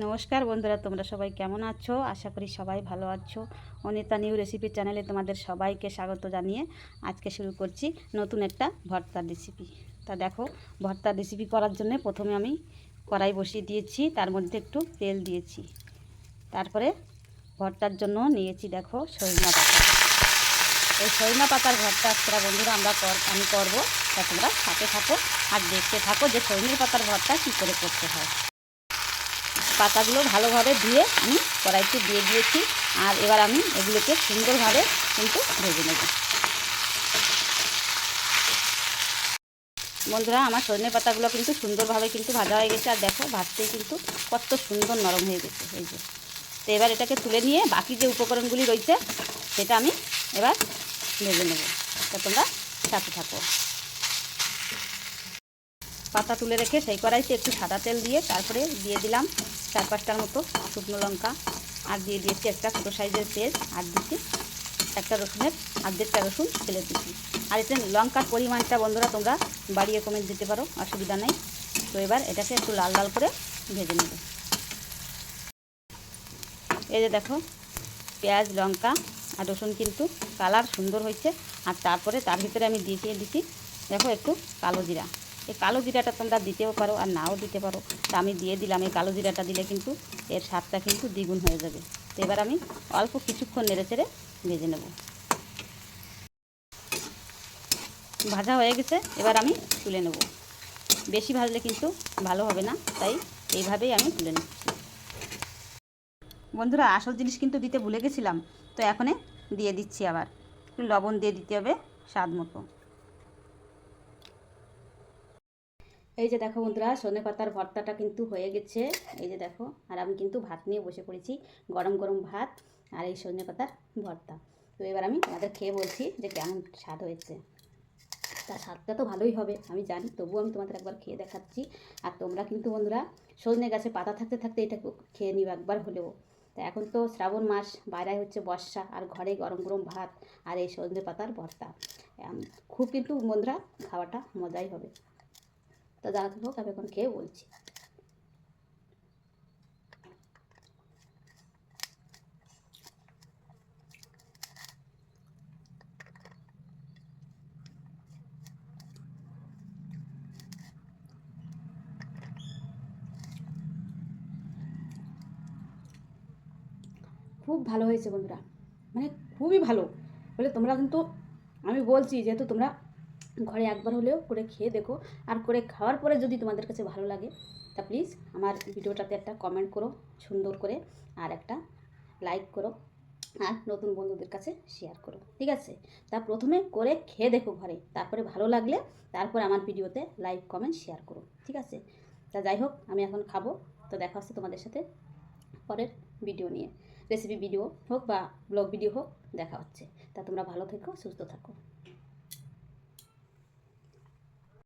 নমস্কার বন্ধুরা, তোমরা সবাই কেমন আছো? আশা করি সবাই ভালো আছো। অনিতা নিউ রেসিপি চ্যানেলে তোমাদের সবাইকে স্বাগত জানিয়ে আজকে শুরু করছি নতুন একটা ভর্তার রেসিপি। তা দেখো, ভর্তার রেসিপি করার জন্য প্রথমে আমি কড়াই বসিয়ে দিয়েছি, তার মধ্যে একটু তেল দিয়েছি। তারপরে ভর্তার জন্য নিয়েছি দেখো সজনা পাতা। এই সজনা পাতার ভর্তা আজকে বন্ধুরা আমি করবো। তা তোমরা সাথে থাকো আর দেখতে থাকো যে সজনে পাতার ভর্তা কী করে করতে হয়। পাতাগুলো ভালোভাবে ধুয়ে আমি কড়াইতে দিয়ে দিয়েছি, আর এবার আমি এগুলোকে সুন্দরভাবে কিন্তু ভেজে নেব। বন্ধুরা, আমার সজনে পাতাগুলো কিন্তু সুন্দরভাবে কিন্তু ভাজা হয়ে গেছে, আর দেখো ভাজতেই কিন্তু কত সুন্দর নরম হয়ে গেছে এই যে। তো এবার এটাকে তুলে নিয়ে বাকি যে উপকরণগুলি রয়েছে সেটা আমি এবার ভেজে নেব। তা তোমরা সাথে থাকো। পাতা তুলে রেখে সেই কড়াইতে একটু সাদা তেল দিয়ে তারপরে দিয়ে দিলাম 4-5টার মতো শুকনো লঙ্কা, আর দিয়ে দিয়েছি একটা ছোটো সাইজের পেঁয়াজ, আর দিচ্ছি একটা রসুনের অর্ধেকটা রসুন ফেলে দিচ্ছি। আর এতে লঙ্কার পরিমাণটা বন্ধুরা তোমরা বাড়িয়ে কমে দিতে পারো, অসুবিধা নেই। তো এবার এটাকে একটু লাল লাল করে ভেজে নেব। এই যে দেখো, পেঁয়াজ লঙ্কা আর রসুন কিন্তু কালার সুন্দর হয়েছে। আর তারপরে তার ভিতরে আমি দিচ্ছি দেখো একটু কালো জিরা। এই কালো জিরাটা তোমরা দিতেও পারো আর নাও দিতে পারো। তা আমি দিয়ে দিলাম। এই কালো জিরাটা দিলে কিন্তু এর স্বাদটা কিন্তু দ্বিগুণ হয়ে যাবে। তো এবার আমি অল্প কিছুক্ষণ নেড়েচেড়ে ভেজে নেব। ভাজা হয়ে গেছে, এবার আমি তুলে নেব। বেশি ভাজলে কিন্তু ভালো হবে না, তাই এইভাবেই আমি তুলে নিচ্ছি। বন্ধুরা, আসল জিনিস কিন্তু দিতে ভুলে গেছিলাম, তো এখনে দিয়ে দিচ্ছি। আবার একটু লবণ দিয়ে দিতে হবে স্বাদ মতো। এই যে দেখো বন্ধুরা, সজনে পাতার ভর্তাটা কিন্তু হয়ে গেছে। এই যে দেখো, আর আমি কিন্তু ভাত নিয়ে বসে পড়েছি, গরম গরম ভাত আর এই সজনে পাতার ভর্তা। তো এবার আমি তোমাদের খেয়ে বলছি যে কেমন স্বাদ হয়েছে। তা স্বাদটা তো ভালোই হবে আমি জানি, তবুও আমি তোমাদের একবার খেয়ে দেখাচ্ছি। আর তোমরা কিন্তু বন্ধুরা সজনে গাছে পাতা থাকতে থাকতে এটা খেয়ে নিও একবার হলেও। তা এখন তো শ্রাবণ মাস, বাইরে হচ্ছে বর্ষা, আর ঘরে গরম গরম ভাত আর এই সজনে পাতার ভর্তা, খুব কিন্তু বন্ধুরা খাওয়াটা মজাই হবে। তো যারা হোক, আমি এখন খেয়ে বলছি। খুব ভালো হয়েছে বন্ধুরা, মানে খুবই ভালো। বলে তোমরা কিন্তু, আমি বলছি যেহেতু তোমরা ঘরে একবার হলেও করে খেয়ে দেখো। আর করে খাওয়ার পরে যদি তোমাদের কাছে ভালো লাগে তা প্লিজ আমার ভিডিওটাতে একটা কমেন্ট করো সুন্দর করে, আর একটা লাইক করো, আর নতুন বন্ধুদের কাছে শেয়ার করো, ঠিক আছে? তা প্রথমে করে খেয়ে দেখো ঘরে, তারপরে ভালো লাগলে তারপর আমার ভিডিওতে লাইক কমেন্ট শেয়ার করো, ঠিক আছে? তা যাই হোক, আমি এখন খাবো। তো দেখা হচ্ছে তোমাদের সাথে পরের ভিডিও নিয়ে। রেসিপি ভিডিও হোক বা ব্লগ ভিডিও হোক, দেখা হচ্ছে। তা তোমরা ভালো থেকো, সুস্থ থাকো।